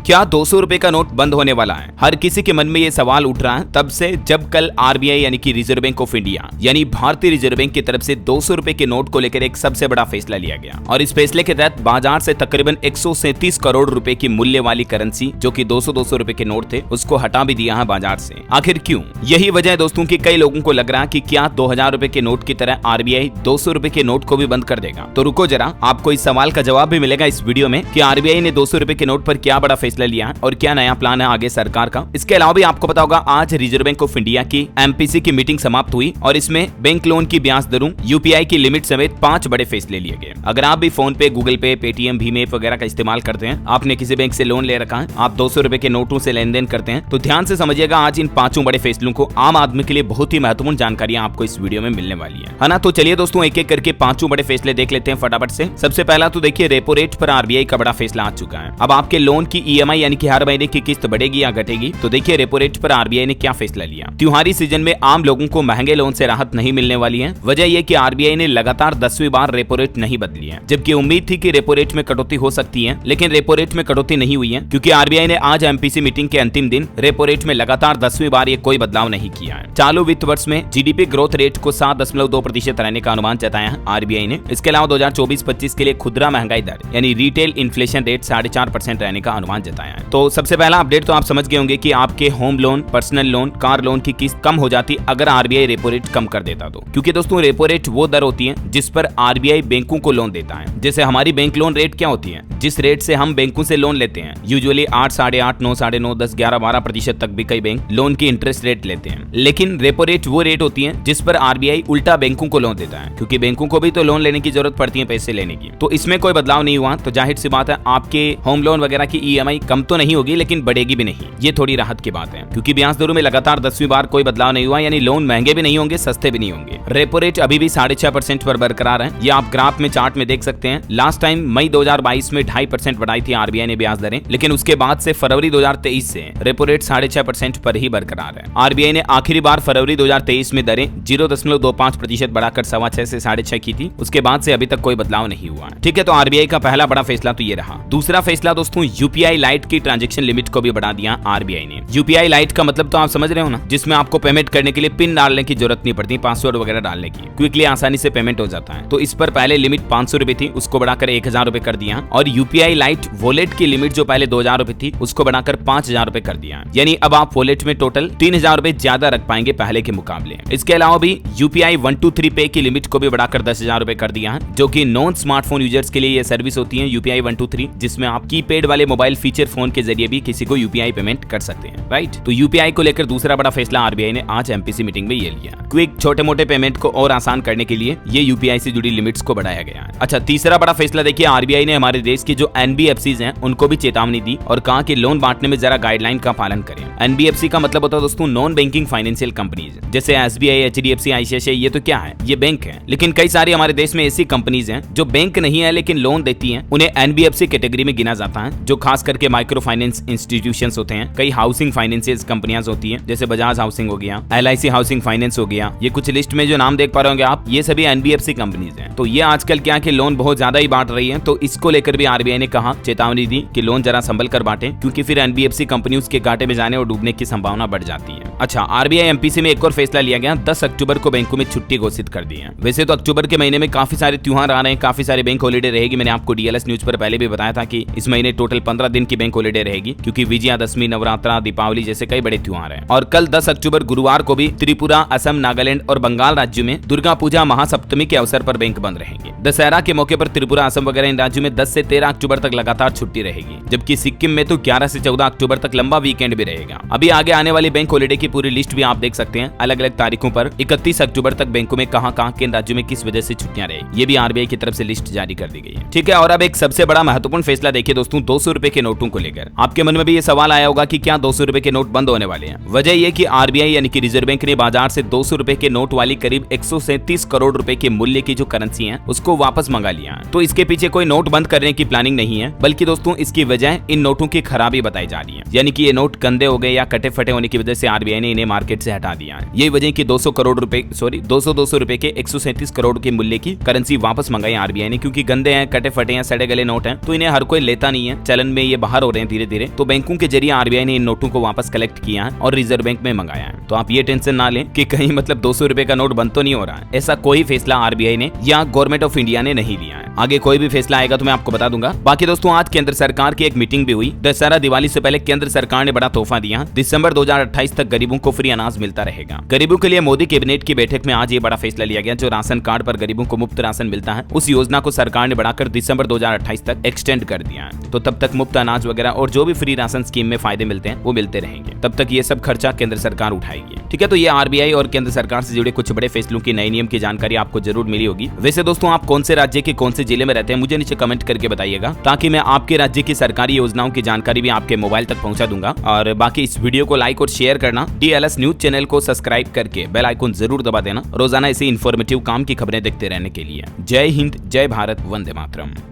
क्या 200 रुपए का नोट बंद होने वाला है? हर किसी के मन में ये सवाल उठ रहा है तब से जब कल आरबीआई यानी कि रिजर्व बैंक ऑफ इंडिया यानी भारतीय रिजर्व बैंक की तरफ से 200 रुपए के नोट को लेकर एक सबसे बड़ा फैसला लिया गया और इस फैसले के तहत बाजार से तकरीबन 137 करोड़ रुपए की मूल्य वाली करेंसी जो कि 200 रुपए के नोट थे उसको हटा भी दिया है बाजार से। आखिर क्यों? यही वजह है दोस्तों कि कई लोगों को लग रहा है कि क्या 2000 रुपए के नोट की तरह आरबीआई 200 रुपए के नोट को भी बंद कर देगा। तो रुको जरा, आपको इस सवाल का जवाब भी मिलेगा इस वीडियो में कि आरबीआई ने 200 रुपए के नोट पर क्या बड़ा फैसला लिया है और क्या नया प्लान है आगे सरकार का। इसके अलावा भी आपको पता होगा आज रिजर्व बैंक ऑफ इंडिया की एमपीसी की मीटिंग समाप्त हुई और इसमें बैंक लोन की ब्याज दरों, यूपीआई की लिमिट समेत 5 बड़े फैसले लिए गए। अगर आप भी फोन पे, गूगल पे, पेटीएम, भीम ऐप वगैरह का इस्तेमाल करते हैं, आपने किसी बैंक से लोन ले रखा है, आप 200 रुपए के नोटों से लेन देन करते हैं, तो ध्यान से समझिएगा आज इन 5 बड़े फैसलों को आम आदमी के लिए बहुत ही महत्वपूर्ण जानकारियां आपको इस वीडियो में मिलने वाली है ना। तो चलिए दोस्तों एक एक करके 5 बड़े फैसले देख लेते हैं फटाफट से। सबसे पहला तो देखिए रेपो रेट पर आरबीआई का बड़ा फैसला आ चुका है। अब आपके लोन की ईएमआई यानी कि हर महीने की किस्त बढ़ेगी या घटेगी। तो देखिए रेपो रेट पर आरबीआई ने क्या फैसला लिया। त्योहारी सीजन में आम लोगों को महंगे लोन से राहत नहीं मिलने वाली है। वजह यह कि आरबीआई ने लगातार 10वीं बार रेपो रेट नहीं बदली है, जबकि उम्मीद थी कि रेपो रेट में कटौती हो सकती है, लेकिन रेपो रेट में कटौती नहीं हुई है क्योंकि आरबीआई ने आज एमपीसी मीटिंग के अंतिम दिन रेपो रेट में लगातार 10वीं बार ये कोई बदलाव नहीं किया है। चालू वित्त वर्ष में जीडीपी ग्रोथ रेट को 7.2% रहने का अनुमान जताया है आरबीआई ने। इसके अलावा 2024-25 के लिए खुदरा महंगाई दर यानी रिटेल इन्फ्लेशन रेट 4.5% रहने का अनुमान जताया है। तो सबसे पहला अपडेट तो आप समझ गए होंगे कि आपके home loan, personal loan, car loan की किस्त कम हो जाती अगर आरबीआई रेपो रेट कम कर देता तो, क्योंकि दोस्तों रेपो रेट वो दर होती है जिस पर आरबीआई बैंकों को लोन देता है। जैसे हमारी बैंक लोन रेट क्या होती है, जिस रेट से हम बैंकों से लोन लेते हैं, यूजुअली 8, 8.5, 9, 9.5, 10, 11, 12% तक भी कई बैंक लोन की इंटरेस्ट रेट लेते हैं। लेकिन रेपो रेट वो रेट होती है जिस पर आरबीआई उल्टा बैंकों को लोन देता है, क्योंकि बैंकों को भी तो लोन लेने की जरूरत पड़ती है पैसे लेने की। तो इसमें कोई बदलाव नहीं हुआ, तो जाहिर सी बात है आपके होम लोन वगैरह की ईएमआई कम तो नहीं होगी लेकिन बढ़ेगी भी नहीं। ये थोड़ी राहत की बात है क्योंकि ब्याज दरों में लगातार 10वीं बार कोई बदलाव नहीं हुआ, यानी लोन महंगे भी नहीं होंगे, सस्ते भी नहीं होंगे। रेपो रेट अभी भी 6.5% पर बरकरार है। ये आप ग्राफ में चार्ट में देख सकते हैं। लास्ट टाइम मई 2022 में 2.5% बढ़ाई थी आरबीआई ने ब्याज दरें, लेकिन उसके बाद से फरवरी 2023 से रेपो रेट 6.5% पर ही बरकरार है। आरबीआई ने आखिरी बार फरवरी 2023 में दरें 0.25% बढ़ाकर 6.25 से 6.5 की थी। उसके बाद से अभी तक कोई बदलाव नहीं हुआ। ठीक है, तो आरबीआई का पहला बड़ा फैसला तो ये रहा। दूसरा फैसला दोस्तों यूपीआई लाइट की ट्रांजैक्शन लिमिट को भी बढ़ा दिया आरबीआई ने। यूपीआई लाइट का मतलब तो आप समझ रहे हो ना, जिसमें आपको पेमेंट करने के लिए पिन डालने की जरूरत नहीं पड़ती, पासवर्ड वगैरह डालने की, क्विकली आसानी से पेमेंट हो जाता है। तो इस पर पहले लिमिट 500 रुपए थी, उसको बढ़ाकर 1000 रुपए कर दिया। और यूपीआई लाइट वॉलेट की लिमिट जो पहले 2000 रुपए थी उसको बढ़ाकर 5000 रुपए कर दिया। यानी अब आप वॉलेट में टोटल 3000 रुपए ज्यादा रख पाएंगे पहले के मुकाबले। इसके अलावा भी यूपीआई 123 पे की लिमिट को भी बढ़ाकर 10,000 रुपए कर दिया है, जो कि नॉन स्मार्टफोन यूजर्स के लिए ये सर्विस होती है यूपीआई 123, जिसमें आप कीपैड वाले मोबाइल फीचर फोन के जरिए भी किसी को यूपीआई पेमेंट कर सकते हैं। राइट, तो यूपीआई को लेकर दूसरा बड़ा फैसला आरबीआई ने आज एमपीसी मीटिंग में ये लिया। क्विक छोटे मोटे पेमेंट को और आसान करने के लिए ये यूपीआई से जुड़ी लिमिट्स को बढ़ाया गया है। अच्छा, तीसरा बड़ा फैसला देखिए, आरबीआई ने हमारे देश की जो एनबीएफसीज हैं उनको भी चेतावनी दी और कहा कि लोन बांटने में जरा गाइडलाइन का पालन करें। एनबीएफसी का मतलब होता है दोस्तों नॉन बैंकिंग फाइनेंशियल कंपनीज, जैसे एसबीआई, एचडीएफसी, आईसीआईसीआई, ये तो क्या है, ये बैंक है। लेकिन कई सारी हमारे देश में ऐसी कंपनीज हैं जो बैंक नहीं है लेकिन लोन देती हैं, उन्हें एनबीएफसी कैटेगरी में गिना जाता है, जो खास करके माइक्रो फाइनेंस इंस्टीट्यूशंस होते हैं। कई हाउसिंग फाइनेंसियल कंपनियां होती हैं, जैसे बजाज हाउसिंग हो गया, एलआईसी हाउसिंग फाइनेंस हो गया, ये कुछ लिस्ट में जो नाम देख पा रहे होंगे आप, ये सभी एनबीएफसी कंपनीज हैं। तो ये आजकल क्या कि लोन बहुत ज्यादा ही बांट रही है, तो इसको लेकर भी आरबीआई ने कहा, चेतावनी दी कि लोन जरा संभल कर बांटे, क्योंकि फिर एनबीएफसी कंपनी उसके घाटे में जाने और डूबने की संभावना बढ़ जाती है। अच्छा, आरबीआई एमपीसी में एक और फैसला लिया गया, 10 अक्टूबर को बैंकों में छुट्टी घोषित कर दी है। वैसे तो अक्टूबर के महीने में काफी सारे त्योहार आ रहे हैं, काफी सारे बैंक हॉलीडे रहेगी। मैंने आपको डीएलएस न्यूज पर पहले भी बताया था कि इस महीने टोटल 15 दिन की बैंक हॉलीडे रहेगी, क्योंकि विजयादशमी, नवरात्रा, दीपावली जैसे कई बड़े त्योहार हैं। और कल 10 अक्टूबर गुरुवार को भी त्रिपुरा, असम, नागालैंड और बंगाल राज्यों में दुर्गा पूजा महासप्तमी के अवसर पर बैंक बंद रहेंगे। दशहरा के मौके पर त्रिपुरा, असम वगैरह इन राज्यों में 10 से 13 अक्टूबर तक लगातार छुट्टी रहेगी, जबकि सिक्किम में तो 11 से 14 अक्टूबर तक लंबा वीकेंड भी रहेगा। अभी आगे आने वाली बैंक हॉलीडे की पूरी लिस्ट भी आप देख सकते हैं अलग अलग तारीखों पर। 31 अक्टूबर तक बैंकों में कहां किन राज्यों में किस वजह से छुट्टियां रहेगी, ये भी आरबीआई की तरफ से लिस्ट जारी कर दी गई है। ठीक है, और अब एक सबसे बड़ा महत्वपूर्ण फैसला देखिए दोस्तों, 200 रुपए के नोटों को लेकर। आपके मन में भी ये सवाल आया होगा कि क्या 200 रुपए के नोट बंद होने वाले हैं। वजह यह कि आरबीआई यानी कि रिजर्व बैंक ने बाजार से 200 रुपए के नोट वाली करीब 137 करोड़ रुपए के मूल्य की जो करेंसी है उसको वापस मंगा लिया है। तो इसके पीछे कोई नोट बंद करने की प्लानिंग नहीं है, बल्कि दोस्तों इसकी वजह इन नोटों की खराबी बताई जा रही है। यानी कि ये नोट गंदे हो गए या कटे फटे होने की वजह से आरबीआई ने इन्हें मार्केट से हटा दिया है। यही वजह कि 200 रुपए के 137 करोड़ के मूल्य की करेंसी वापस मंगाई आरबीआई ने, क्योंकि गंदे हैं, कटे फटे हैं, सड़े गले नोट हैं, तो इन्हें हर कोई लेता नहीं है, चलन में ये बाहर हो रहे हैं धीरे धीरे। तो बैंकों के जरिए आरबीआई ने इन नोटों को वापस कलेक्ट किया है और रिजर्व बैंक में मंगाया है। तो आप ये टेंशन ना लें कि कहीं मतलब 200 रुपए का नोट बंद तो नहीं हो रहा है। ऐसा कोई फैसला आरबीआई ने या गवर्नमेंट ऑफ इंडिया ने नहीं लिया है। आगे कोई भी फैसला आएगा तो मैं आपको बता दूंगा। बाकी दोस्तों, आज केंद्र सरकार की एक मीटिंग भी हुई। दशहरा दिवाली से पहले केंद्र सरकार ने बड़ा तोहफा दिया। दिसंबर 2028 तक गरीबों को फ्री अनाज मिलता रहेगा। गरीबों के लिए मोदी कैबिनेट की बैठक में आज ये बड़ा फैसला लिया गया। जो राशन कार्ड पर गरीबों को मुफ्त राशन मिलता है, उस योजना को सरकार ने बढ़ाकर दिसंबर 2028 तक एक्सटेंड कर दिया है। तो तब तक मुफ्त अनाज वगैरह और जो भी फ्री राशन स्कीम में फायदे मिलते हैं वो मिलते रहेंगे। तब तक ये सब खर्चा केंद्र सरकार उठाएगी। ठीक है, तो ये आरबीआई और केंद्र सरकार से जुड़े कुछ बड़े फैसलों की नए नियम की जानकारी आपको जरूर मिली होगी। वैसे दोस्तों, आप कौन से राज्य के कौन से जिले में रहते हैं मुझे नीचे कमेंट करके बताइएगा, ताकि मैं आपके राज्य की सरकारी योजनाओं की जानकारी भी आपके मोबाइल तक पहुंचा दूंगा। और बाकी इस वीडियो को लाइक और शेयर करना, DLS न्यूज चैनल को सब्सक्राइब करके बेल आइकन जरूर दबा देना, रोजाना ऐसी इन्फॉर्मेटिव काम की खबरें देखते रहने के लिए। जय हिंद, जय भारत, वंदे मातरम।